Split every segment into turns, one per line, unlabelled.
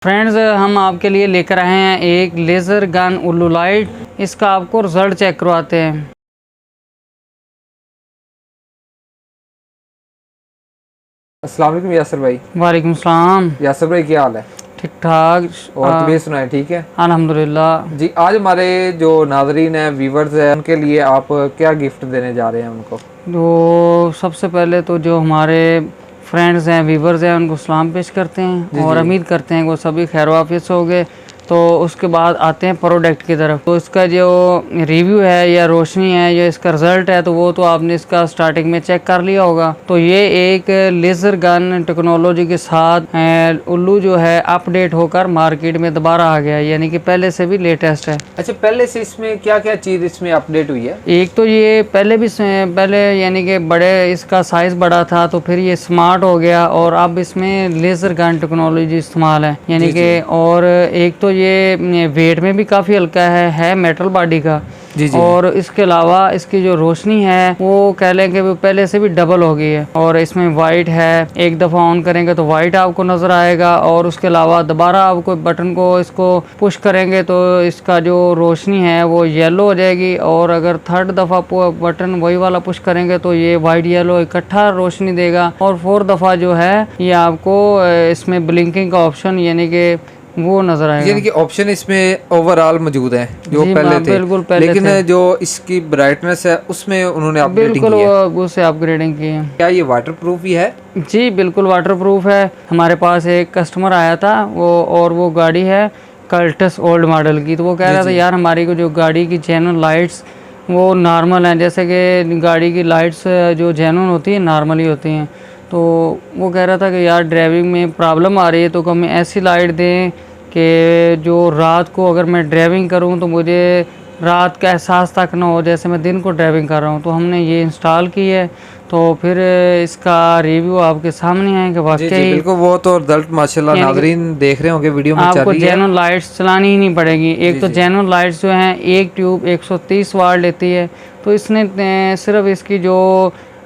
Friends, हम आपके लिए लेकर आए हैं एक लेज़र गन उल्लू लाइट। इसका आपको रिज़ल्ट चेक करवाते हैं।
अस्सलाम वालेकुम यासर भाई।
वालेकुम सलाम।
यासर भाई क्या हाल है?
ठीक ठाक।
और तबीयत सुनाए ठीक है?
अल्हम्दुलिल्लाह
जी, आज हमारे जो नाजरीन हैं, व्यूवर्स हैं, उनके लिए आप क्या गिफ्ट देने जा रहे हैं उनको?
तो सबसे पहले तो जो हमारे फ्रेंड्स हैं, व्यूवर्स हैं, उनको सलाम पेश करते हैं और उम्मीद करते हैं कि वो सभी खैर वाफियत से हो गए। तो उसके बाद आते हैं प्रोडक्ट की तरफ। तो इसका जो रिव्यू है या रोशनी है या इसका रिज़ल्ट है, तो वो तो आपने इसका स्टार्टिंग में चेक कर लिया होगा। तो ये एक लेज़र गन टेक्नोलॉजी के साथ उल्लू जो है अपडेट होकर मार्केट में दोबारा आ गया है, यानी कि पहले से भी लेटेस्ट है।
अच्छा, पहले से इसमें क्या क्या चीज़ इसमें अपडेट हुई है?
एक तो ये पहले यानी कि बड़े इसका साइज़ बड़ा था, तो फिर ये स्मार्ट हो गया और अब इसमें लेज़र गन टेक्नोलॉजी इस्तेमाल है, यानी कि और एक तो ये वेट में भी काफ़ी हल्का है मेटल बॉडी का।
जी।
और इसके अलावा इसकी जो रोशनी है वो कह लें कि वो पहले से भी डबल हो गई है। और इसमें वाइट है, एक दफ़ा ऑन करेंगे तो वाइट आपको नज़र आएगा और उसके अलावा दोबारा आप कोई बटन को इसको पुश करेंगे तो इसका जो रोशनी है वो येलो हो जाएगी। और अगर थर्ड दफ़ा बटन वही वाला पुश करेंगे तो ये वाइट येलो इकट्ठा रोशनी देगा। और फोर्थ दफ़ा जो है ये आपको इसमें ब्लिंकिंग का ऑप्शन यानी कि वो नजर आएगा,
यानी कि ऑप्शन इसमें ओवरऑल मौजूद है जो पहले थे।
बिल्कुल पहले
लेकिन
थे।
जो इसकी ब्राइटनेस है उसमें उन्होंने अपडेटिंग
बिल्कुल
की है।
उससे अपग्रेडिंग की है।
क्या ये वाटरप्रूफ ही है?
जी बिल्कुल वाटरप्रूफ है। हमारे पास एक कस्टमर आया था वो गाड़ी है कल्टस ओल्ड मॉडल की। तो वो कह रहा था यार हमारी को जो गाड़ी की जेन्युइन लाइट्स वो नॉर्मल हैं, जैसे कि गाड़ी की लाइट्स जो जेन्युइन होती है नॉर्मल ही होती हैं। तो वो कह रहा था कि यार ड्राइविंग में प्रॉब्लम आ रही है, तो हमें ऐसी लाइट दें कि जो रात को अगर मैं ड्राइविंग करूं तो मुझे रात का एहसास तक ना हो जैसे मैं दिन को ड्राइविंग कर रहा हूं। तो हमने ये इंस्टॉल की है। तो फिर इसका रिव्यू आपके सामने है कि वाकई
बिल्कुल, वो तो रिजल्ट माशाल्लाह नाज़रीन देख रहे होंगे वीडियो में चल
आपको
रही है।
जेन्युइन लाइट्स चलानी ही नहीं पड़ेगी। एक तो जेन्युइन लाइट्स जो हैं एक ट्यूब 130 वाट लेती है। तो इसने सिर्फ इसकी जो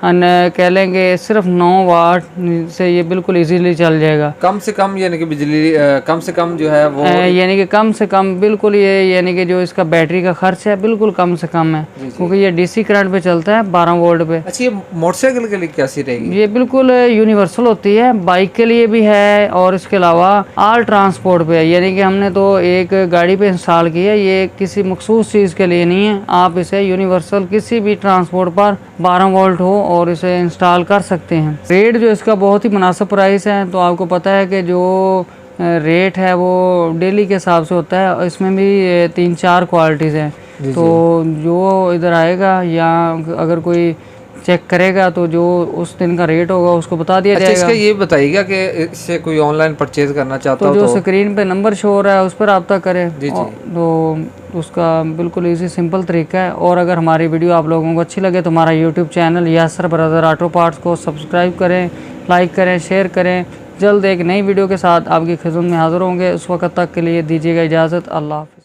कह लेंगे सिर्फ 9 वाट से ये बिल्कुल इजीली चल जाएगा।
कम से कम यानी कि बिजली कम से कम जो है वो
यानी कि कम से कम बिल्कुल ये यानी कि जो इसका बैटरी का खर्च है बिल्कुल कम से कम है, क्योंकि ये डीसी करंट पे चलता है 12 वोल्ट पे।
अच्छा, ये मोटरसाइकिल के लिए कैसी रहेगी?
ये बिल्कुल यूनिवर्सल होती है, बाइक के लिए भी है और इसके अलावा ऑल ट्रांसपोर्ट पे है। यानी कि हमने तो एक गाड़ी पे इंस्टॉल की है, ये किसी मखसूस चीज़ के लिए नहीं है। आप इसे यूनिवर्सल किसी भी ट्रांसपोर्ट पर 12 वोल्ट हो और इसे इंस्टॉल कर सकते हैं। रेट जो इसका बहुत ही मुनासिब प्राइस है। तो आपको पता है कि जो रेट है वो डेली के हिसाब से होता है। इसमें भी 3-4 क्वालिटीज़ हैं। तो जो इधर आएगा या अगर कोई चेक करेगा तो जो उस दिन का रेट होगा उसको बता दिया जाएगा।
इसका ये बताइएगा कि इससे कोई ऑनलाइन परचेज करना चाहता हो
तो जो स्क्रीन पे नंबर शो हो रहा है उस पर रब्ता करें। तो उसका बिल्कुल इजी सिंपल तरीका है। और अगर हमारी वीडियो आप लोगों को अच्छी लगे तो हमारा YouTube channel Yasir brother auto parts को सब्सक्राइब करें, लाइक करें, शेयर करें। जल्द एक नई वीडियो के साथ आपकी खिदमत में हाजिर होंगे। उस वक्त तक के लिए दीजिएगा इजाज़त। अल्लाह हाफ़िज़।